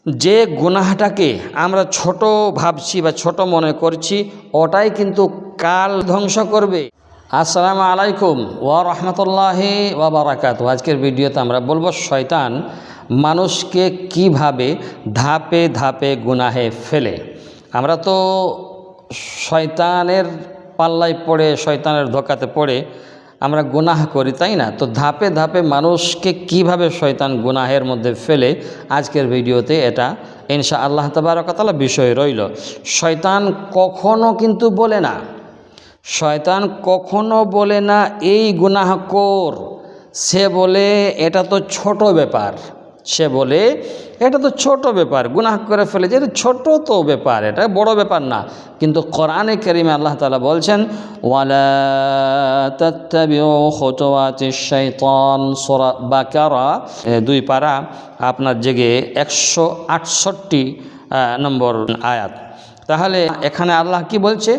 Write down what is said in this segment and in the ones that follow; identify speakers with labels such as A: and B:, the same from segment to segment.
A: যে গুনাহটাকে আমরা ছোট ভাবছি বা ছোট মনে করছি ওটাই কিন্তু কাল ধ্বংস করবে। আসসালামু আলাইকুম ওয়া রাহমাতুল্লাহি ওয়া বারাকাতুহু। আজকের ভিডিওতে আমরা বলবো শয়তান মানুষকে কিভাবে ধাপে ধাপে গুনাহে ফেলে। আমরা তো শয়তানের পাল্লায় পড়ে, শয়তানের ধোঁকাতে পড়ে আমরা গুনাহ করি, তাই না? তো ধাপে ধাপে মানুষকে কিভাবে শয়তান গুনাহের মধ্যে ফেলে, আজকের ভিডিওতে এটা ইনশাআল্লাহ তাবারক ওয়া তাআলা বিষয় রইল। শয়তান কখনো কিন্তু বলে না, শয়তান কখনো বলে না এই গুনাহ কর। সে বলে এটা তো ছোট ব্যাপার, সে বলে এটা তো ছোট ব্যাপার, গুনাহ করে ফেলেছে, এটা ছোট তো ব্যাপার, এটা বড় ব্যাপার না। কিন্তু কোরআনে কারিমে আল্লাহ তাআলা বলছেন ওয়ালা তাত্তাবিউ খুতুওয়াতিশ শাইতান, সূরা বাকারা 2 পারা আপনার জেগে 168 নম্বর আয়াত। তাহলে এখানে আল্লাহ কি বলছে?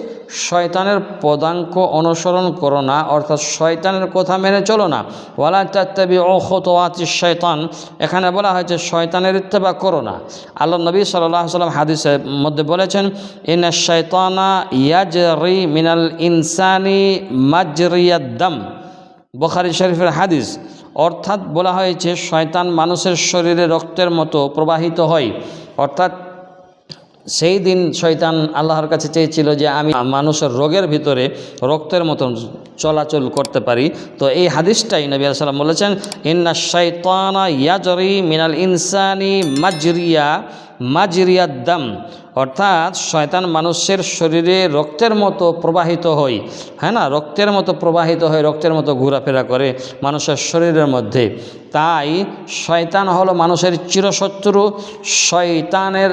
A: শয়তানের পদাঙ্ক অনুসরণ করো না, অর্থাৎ শয়তানের কথা মেনে চলো না। ওয়ালা তাত্তাবিউ খুতুওয়াতিশ শাইতান, এখানে বলা হয়েছে শয়তানের ইত্তেবা করো না। আল্লাহ নবী সাল্লাল্লাহু আলাইহি ওয়াসাল্লাম হাদিসের মধ্যে বলেছেন ইন্নাশ শাইতানা ইয়াজরি মিনাল ইনসানি মাজরিয়াদ দাম, বুখারী শরীফের হাদিস। অর্থাৎ বলা হয়েছে শয়তান মানুষের শরীরে রক্তের মতো প্রবাহিত হয়। অর্থাৎ সেই দিন শয়তান আল্লাহর কাছে চেয়েছিল যে আমি মানুষের রোগের ভিতরে রক্তের মতন চলাচল করতে পারি। তো এই হাদিসটাই নবী আলাইহিস সালাম বলেছেন ইন্নাশ শাইতানা ইয়াজরি মিনাল ইনসানি মাজরিয়াদ দাম, অর্থাৎ শয়তান মানুষের শরীরে রক্তের মতো প্রবাহিত হয়, হ্যাঁ না, রক্তের মতো প্রবাহিত হয়, রক্তের মতো ঘোরাফেরা করে মানুষের শরীরের মধ্যে। তাই শয়তান হলো মানুষের চিরশত্রু। শয়তানের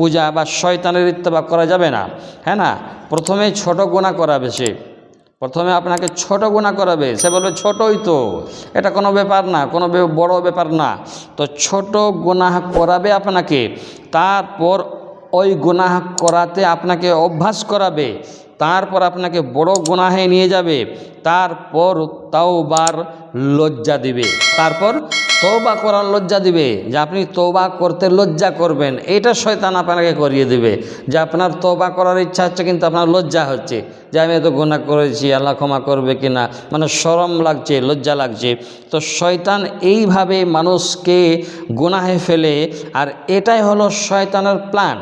A: পূজা বা শয়তানের ইত্তেবা করা যাবে না, হ্যাঁ না। প্রথমে ছোট গুনাহ করাবে, সে প্রথমে আপনাকে ছোট গুনাহ করাবে। সে বলবে ছোটই তো, এটা কোনো ব্যাপার না, কোনো বড় ব্যাপার না। তো ছোট গুনাহ করাবে আপনাকে, তারপর ওই গুনাহ করাতে আপনাকে অভ্যাস করাবে, তারপর আপনাকে বড় গুনাহে নিয়ে যাবে, তারপর তাওবার লজ্জা দিবে, তারপর তওবা করার লজ্জা দিবে, যে আপনি তওবা করতে লজ্জা করবেন। এটা শয়তান আপনাকে করিয়ে দিবে যে আপনার তওবা করার ইচ্ছা হচ্ছে কিন্তু আপনার লজ্জা হচ্ছে, যে আমি এত গুনাহ করেছি, আল্লাহ ক্ষমা করবে কিনা, মানে শরম লাগছে, লজ্জা লাগছে। তো শয়তান এইভাবে মানুষকে গুনাহে ফেলে, আর এটাই হলো শয়তানের প্ল্যান।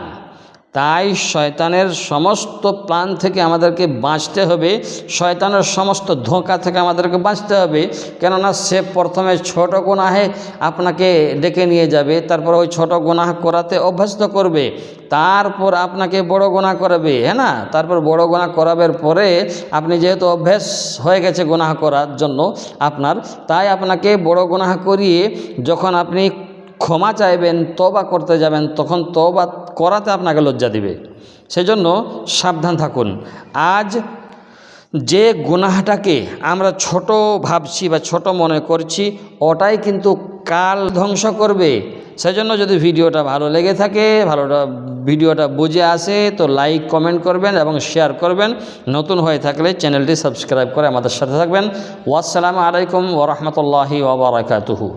A: তাই শয়তানের সমস্ত প্ল্যান থেকে আমাদেরকে বাঁচতে হবে, শয়তানের সমস্ত ধোঁকা থেকে আমাদেরকে বাঁচতে হবে। কেননা সে প্রথমে ছোট গুনাহে আপনাকে ডেকে নিয়ে যাবে, তারপর ওই ছোট গুনাহ করাতে অভ্যস্ত করবে, তারপর আপনাকে বড় গুনাহ করাবে, হ্যাঁ না। তারপর বড় গুনাহ করাবার পরে আপনি যেহেতু অভ্যাস হয়ে গেছে গুনাহ করার জন্য আপনার, তাই আপনাকে বড় গুনাহ করিয়ে যখন আপনি ক্ষমা চাইবেন, তওবা করতে যাবেন, তখন তওবা করাতে আপনাকে লজ্জা দিবে। সেজন্য সাবধান থাকুন। আজ যে গুনাহটাকে আমরা ছোট ভাবছি বা ছোট মনে করছি ওটাই কিন্তু কাল ধ্বংস করবে। সেজন্য যদি ভিডিওটা ভালো লেগে থাকে, ভিডিওটা বুঝে আসে, তো লাইক কমেন্ট করবেন এবং শেয়ার করবেন। নতুন হয়ে থাকলে চ্যানেলটি সাবস্ক্রাইব করে আমাদের সাথে থাকবেন। ওয়াসসালামু আলাইকুম ওয়া রাহমাতুল্লাহি ওয়া বারাকাতুহু।